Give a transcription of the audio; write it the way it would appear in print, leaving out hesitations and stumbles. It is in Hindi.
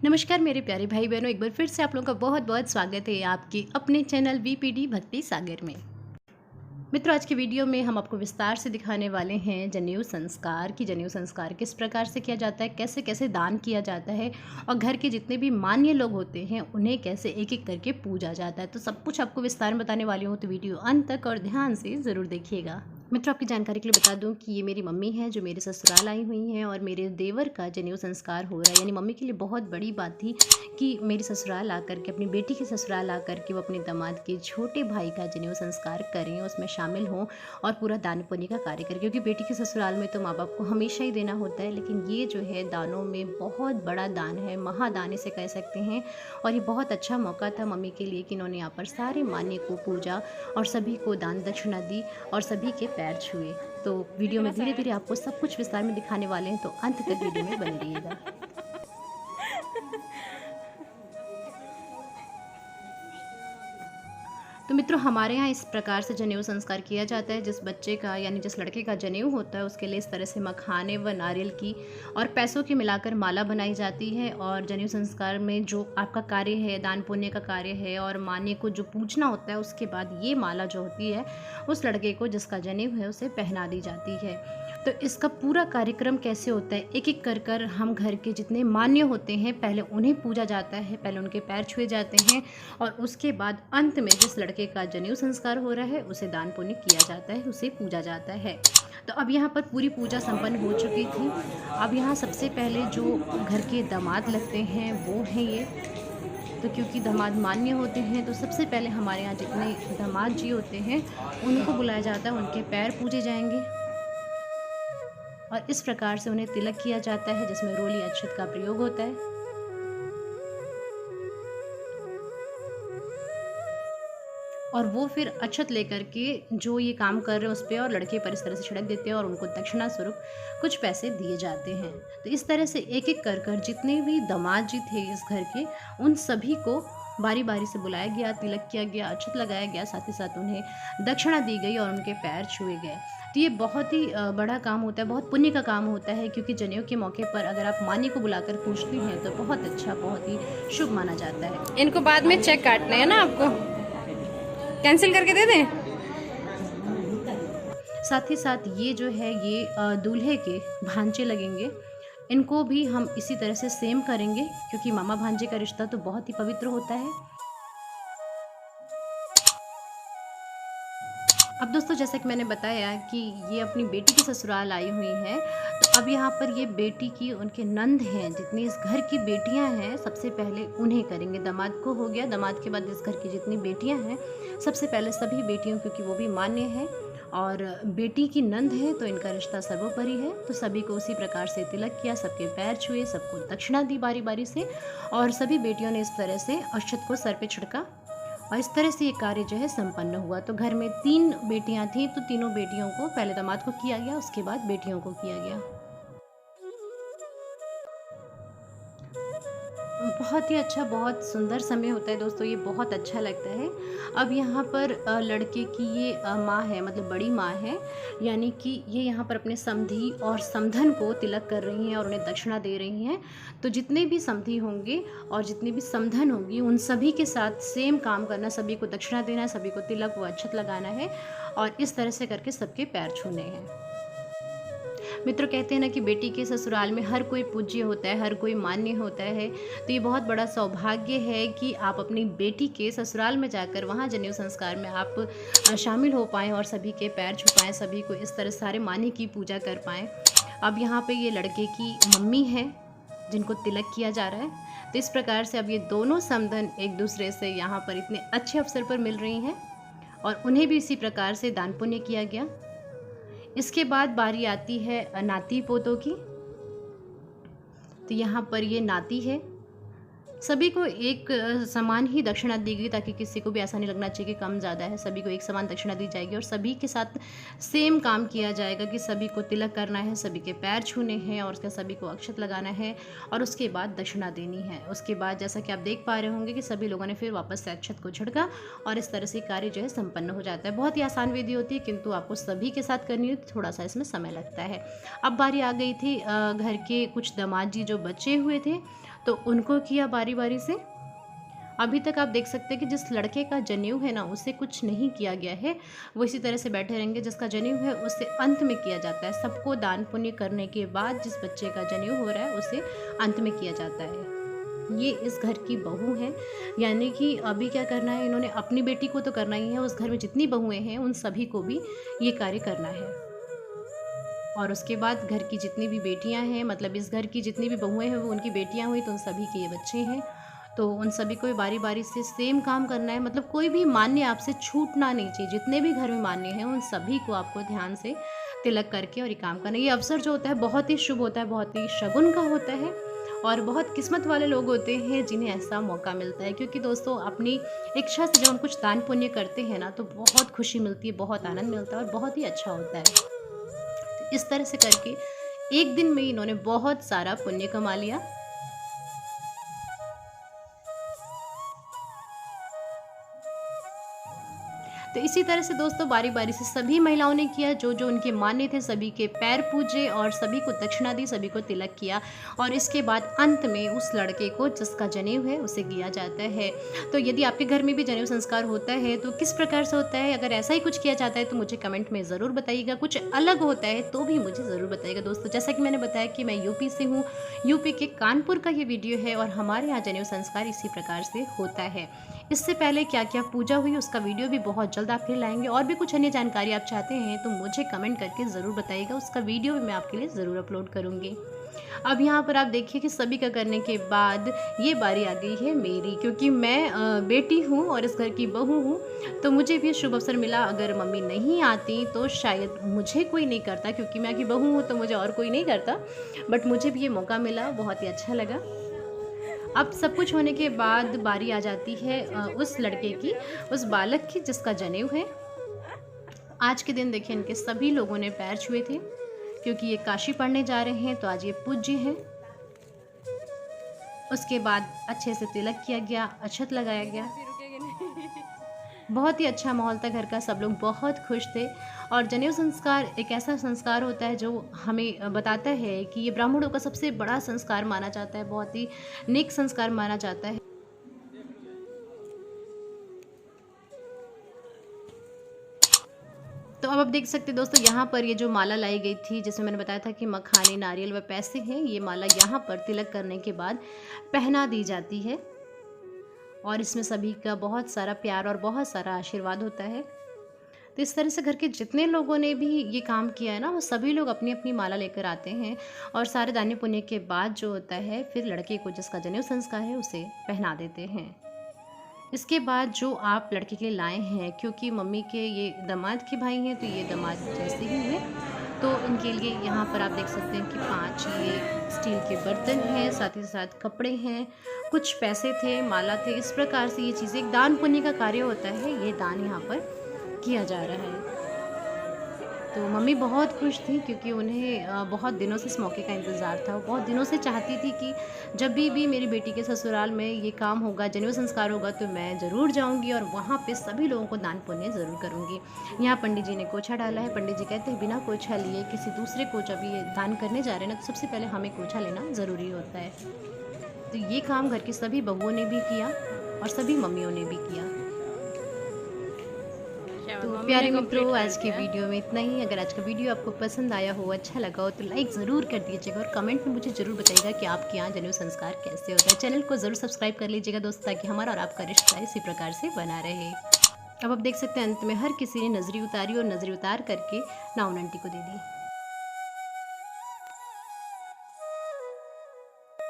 नमस्कार मेरे प्यारे भाई बहनों, एक बार फिर से आप लोगों का बहुत बहुत स्वागत है आपके अपने चैनल वीपीडी भक्ति सागर में। मित्रों, आज की वीडियो में हम आपको विस्तार से दिखाने वाले हैं जनेऊ संस्कार की। जनेऊ संस्कार किस प्रकार से किया जाता है, कैसे कैसे दान किया जाता है और घर के जितने भी मान्य लोग होते हैं उन्हें कैसे एक एक करके पूजा जाता है। तो सब कुछ आपको विस्तार में बताने वाली हूँ, तो वीडियो अंत तक और ध्यान से ज़रूर देखिएगा। मित्रों, आपकी जानकारी के लिए बता दूं कि ये मेरी मम्मी है जो मेरे ससुराल आई हुई हैं और मेरे देवर का जनेऊ संस्कार हो रहा है। यानी मम्मी के लिए बहुत बड़ी बात थी कि मेरे ससुराल आकर के, अपनी बेटी के ससुराल आकर के वो अपने दामाद के छोटे भाई का जनेऊ संस्कार करें, उसमें शामिल हों और पूरा दान पुण्य का कार्य करें। क्योंकि बेटी के ससुराल में तो माँ बाप को हमेशा ही देना होता है, लेकिन ये जो है दानों में बहुत बड़ा दान है, महादान इसे कह सकते हैं। और ये बहुत अच्छा मौका था मम्मी के लिए कि इन्होंने यहाँ पर सारे मान्य को पूजा और सभी को दान दक्षिणा दी और सभी के पैर छुए। तो वीडियो में धीरे धीरे आपको सब कुछ विस्तार में दिखाने वाले हैं, तो अंत तक वीडियो में बने रहिएगा। तो मित्रों, हमारे यहाँ इस प्रकार से जनेऊ संस्कार किया जाता है। जिस बच्चे का यानी जिस लड़के का जनेऊ होता है उसके लिए इस तरह से मखाने व नारियल की और पैसों की मिलाकर माला बनाई जाती है। और जनेऊ संस्कार में जो आपका कार्य है, दान पुण्य का कार्य है और मान्य को जो पूछना होता है, उसके बाद ये माला जो होती है उस लड़के को जिसका जनेऊ है उसे पहना दी जाती है। तो इसका पूरा कार्यक्रम कैसे होता है, एक एक कर कर हम घर के जितने मान्य होते हैं पहले उन्हें पूजा जाता है, पहले उनके पैर छुए जाते हैं और उसके बाद अंत में जिस लड़के का जनेऊ संस्कार हो रहा है उसे दान पुण्य किया जाता है, उसे पूजा जाता है। तो अब यहाँ पर पूरी पूजा संपन्न हो चुकी थी। अब यहाँ सबसे पहले जो घर के दामाद लगते हैं वो हैं ये। तो क्योंकि दामाद मान्य होते हैं तो सबसे पहले हमारे यहाँ जितने दामाद जी होते हैं उनको बुलाया जाता है, उनके पैर पूजे जाएंगे और इस प्रकार से उन्हें तिलक किया जाता है जिसमें रोली अक्षत का प्रयोग होता है। और वो फिर अक्षत लेकर के जो ये काम कर रहे हैं उस पर और लड़के पर इस तरह से छिड़क देते हैं और उनको दक्षिणा स्वरूप कुछ पैसे दिए जाते हैं। तो इस तरह से एक एक कर कर जितने भी दामाद जी थे इस घर के, उन सभी को बारी बारी से बुलाया गया, तिलक किया गया, अक्षत लगाया गया, साथ ही साथ उन्हें दक्षिणा दी गई और उनके पैर छुए गए। तो ये बहुत ही बड़ा काम होता है, बहुत पुण्य का काम होता है। क्योंकि जनेऊ के मौके पर अगर आप मान्य को बुलाकर पूछती हैं तो बहुत अच्छा, बहुत ही शुभ माना जाता है। इनको बाद में चेक काटना है ना, आपको कैंसिल करके दे दें। साथ ही साथ ये जो है ये दूल्हे के भांजे लगेंगे, इनको भी हम इसी तरह से सेम करेंगे क्योंकि मामा भांजे का रिश्ता तो बहुत ही पवित्र होता है। अब दोस्तों, जैसा कि मैंने बताया कि ये अपनी बेटी की ससुराल आई हुई हैं, तो अब यहाँ पर ये बेटी की, उनके नंद हैं, जितनी इस घर की बेटियाँ हैं सबसे पहले उन्हें करेंगे। दामाद को हो गया, दामाद के बाद इस घर की जितनी बेटियाँ हैं सबसे पहले सभी बेटियों, क्योंकि वो भी मान्य हैं और बेटी की नंद है तो इनका रिश्ता सर्वोपरि है। तो सभी को उसी प्रकार से तिलक किया, सबके पैर छुए, सबको दक्षिणा दी बारी बारी से और सभी बेटियों ने इस तरह से अक्षत को सर पे छिड़का और इस तरह से ये कार्य जो है संपन्न हुआ। तो घर में 3 बेटियां थीं, तो तीनों बेटियों को पहले दामाद को किया गया, उसके बाद बेटियों को किया गया। बहुत ही अच्छा, बहुत सुंदर समय होता है दोस्तों, ये बहुत अच्छा लगता है। अब यहाँ पर लड़के की ये माँ है, मतलब बड़ी माँ है, यानी कि ये यहाँ पर अपने समधी और समधन को तिलक कर रही हैं और उन्हें दक्षिणा दे रही हैं। तो जितने भी समधी होंगे और जितनी भी समधन होंगी उन सभी के साथ सेम काम करना, सभी को दक्षिणा देना है, सभी को तिलक व अक्षत लगाना है और इस तरह से करके सबके पैर छूने हैं। मित्र, कहते हैं ना कि बेटी के ससुराल में हर कोई पूज्य होता है, हर कोई मान्य होता है। तो ये बहुत बड़ा सौभाग्य है कि आप अपनी बेटी के ससुराल में जाकर वहाँ जनेऊ संस्कार में आप शामिल हो पाएँ और सभी के पैर छू पाएँ, सभी को इस तरह सारे मान्य की पूजा कर पाएँ। अब यहाँ पे ये लड़के की मम्मी है जिनको तिलक किया जा रहा है। तो इस प्रकार से अब ये दोनों समधन एक दूसरे से यहाँ पर इतने अच्छे अवसर पर मिल रही हैं और उन्हें भी इसी प्रकार से दान पुण्य किया गया। इसके बाद बारी आती है नाती पोतों की। तो यहाँ पर ये नाती है, सभी को एक समान ही दक्षिणा दी गई, ताकि किसी को भी ऐसा नहीं लगना चाहिए कि कम ज़्यादा है। सभी को एक समान दक्षिणा दी जाएगी और सभी के साथ सेम काम किया जाएगा कि सभी को तिलक करना है, सभी के पैर छूने हैं और उसके सभी को अक्षत लगाना है और उसके बाद दक्षिणा देनी है। उसके बाद जैसा कि आप देख पा रहे होंगे कि सभी लोगों ने फिर वापस से अक्षत को छिड़का और इस तरह से कार्य जो है संपन्न हो जाता है। बहुत ही आसान विधि होती है, किंतु आपको सभी के साथ करनी है तो थोड़ा सा इसमें समय लगता है। अब बारी आ गई थी घर के कुछ दामाद जी जो बचे हुए थे, तो उनको किया बारी बारी से। अभी तक आप देख सकते हैं कि जिस लड़के का जनेऊ है ना, उससे कुछ नहीं किया गया है, वो इसी तरह से बैठे रहेंगे। जिसका जनेऊ है उससे अंत में किया जाता है। सबको दान पुण्य करने के बाद जिस बच्चे का जनेऊ हो रहा है उसे अंत में किया जाता है। ये इस घर की बहू है, यानी कि अभी क्या करना है, इन्होंने अपनी बेटी को तो करना ही है, उस घर में जितनी बहुएं हैं उन सभी को भी ये कार्य करना है। और उसके बाद घर की जितनी भी बेटियां हैं, मतलब इस घर की जितनी भी बहुएं हैं वो उनकी बेटियां हुई, तो उन सभी के ये बच्चे हैं, तो उन सभी को बारी बारी से सेम काम करना है। मतलब कोई भी मान्य आपसे छूटना नहीं चाहिए। जितने भी घर में मान्य हैं उन सभी को आपको ध्यान से तिलक करके और ये काम करना है। ये अवसर जो होता है बहुत ही शुभ होता है, बहुत ही शगुन का होता है और बहुत किस्मत वाले लोग होते हैं जिन्हें ऐसा मौका मिलता है। क्योंकि दोस्तों अपनी इच्छा से जब हम कुछ दान पुण्य करते हैं ना, तो बहुत खुशी मिलती है, बहुत आनंद मिलता है और बहुत ही अच्छा होता है। इस तरह से करके एक दिन में इन्होंने बहुत सारा पुण्य कमा लिया। तो इसी तरह से दोस्तों बारी बारी से सभी महिलाओं ने किया, जो जो उनके मान्य थे सभी के पैर पूजे और सभी को दक्षिणा दी, सभी को तिलक किया। और इसके बाद अंत में उस लड़के को जिसका जनेऊ है उसे किया जाता है। तो यदि आपके घर में भी जनेऊ संस्कार होता है तो किस प्रकार से होता है, अगर ऐसा ही कुछ किया जाता है तो मुझे कमेंट में ज़रूर बताइएगा। कुछ अलग होता है तो भी मुझे ज़रूर बताइएगा। दोस्तों जैसा कि मैंने बताया कि मैं यूपी से हूँ, यूपी के कानपुर का ये वीडियो है और हमारे यहाँ जनेऊ संस्कार इसी प्रकार से होता है। इससे पहले क्या क्या पूजा हुई उसका वीडियो भी बहुत जल्द आपके लिए लाएंगे। और भी कुछ अन्य जानकारी आप चाहते हैं तो मुझे कमेंट करके ज़रूर बताइएगा, उसका वीडियो भी मैं आपके लिए ज़रूर अपलोड करूँगी। अब यहाँ पर आप देखिए कि सभी का करने के बाद ये बारी आ गई है मेरी, क्योंकि मैं बेटी हूँ और इस घर की बहू हूँ, तो मुझे भी शुभ अवसर मिला। अगर मम्मी नहीं आती तो शायद मुझे कोई नहीं करता, क्योंकि मैं की बहू हूँ तो मुझे और कोई नहीं करता, बट मुझे भी ये मौका मिला, बहुत ही अच्छा लगा। अब सब कुछ होने के बाद बारी आ जाती है उस लड़के की, उस बालक की जिसका जनेऊ है। आज के दिन देखिए इनके सभी लोगों ने पैर छुए थे, क्योंकि ये काशी पढ़ने जा रहे हैं, तो आज ये पूज्य हैं। उसके बाद अच्छे से तिलक किया गया, अक्षत लगाया गया। बहुत ही अच्छा माहौल था घर का, सब लोग बहुत खुश थे। और जनेऊ संस्कार एक ऐसा संस्कार होता है जो हमें बताता है कि ये ब्राह्मणों का सबसे बड़ा संस्कार माना जाता है, बहुत ही नेक संस्कार माना जाता है। तो अब आप देख सकते हैं दोस्तों, यहाँ पर ये जो माला लाई गई थी, जिसमें मैंने बताया था कि मखाने, नारियल व पैसे हैं, ये माला यहाँ पर तिलक करने के बाद पहना दी जाती है और इसमें सभी का बहुत सारा प्यार और बहुत सारा आशीर्वाद होता है। तो इस तरह से घर के जितने लोगों ने भी ये काम किया है ना, वो सभी लोग अपनी अपनी माला लेकर आते हैं और सारे दान पुण्य के बाद जो होता है फिर लड़के को जिसका जनेऊ संस्कार है उसे पहना देते हैं। इसके बाद जो आप लड़के के लिए लाए हैं, क्योंकि मम्मी के ये दामाद के भाई हैं तो ये दामाद जैसे ही हैं, तो इनके लिए यहाँ पर आप देख सकते हैं कि 5 ये स्टील के बर्तन हैं, साथ ही साथ कपड़े हैं, कुछ पैसे थे, माला थे। इस प्रकार से ये चीज़ें एक दान पुण्य का कार्य होता है, ये दान यहाँ पर किया जा रहा है। तो मम्मी बहुत खुश थी, क्योंकि उन्हें बहुत दिनों से इस मौके का इंतज़ार था। वो बहुत दिनों से चाहती थी कि जब भी मेरी बेटी के ससुराल में ये काम होगा, जनेऊ संस्कार होगा, तो मैं ज़रूर जाऊंगी और वहाँ पे सभी लोगों को दान पुण्य ज़रूर करूँगी। यहाँ पंडित जी ने कोछा डाला है। पंडित जी कहते हैं बिना कोछा लिए किसी दूसरे को जब ये दान करने जा रहे हैं ना, तो सबसे पहले हमें कोछा लेना ज़रूरी होता है। तो ये काम घर की सभी बहुओं ने भी किया और सभी मम्मियों ने भी किया। तो प्यारे मित्रों, आज की वीडियो में इतना ही। अगर आज का वीडियो आपको पसंद आया हो, अच्छा लगा हो, तो लाइक ज़रूर कर दीजिएगा और कमेंट में मुझे ज़रूर बताइएगा कि आपके यहाँ जनेऊ संस्कार कैसे होता है। चैनल को ज़रूर सब्सक्राइब कर लीजिएगा दोस्तों, ताकि हमारा और आपका रिश्ता इसी प्रकार से बना रहे। अब आप देख सकते हैं अंत में हर किसी ने नजरी उतारी और नजरी उतार करके नाउन आंटी को दे दी।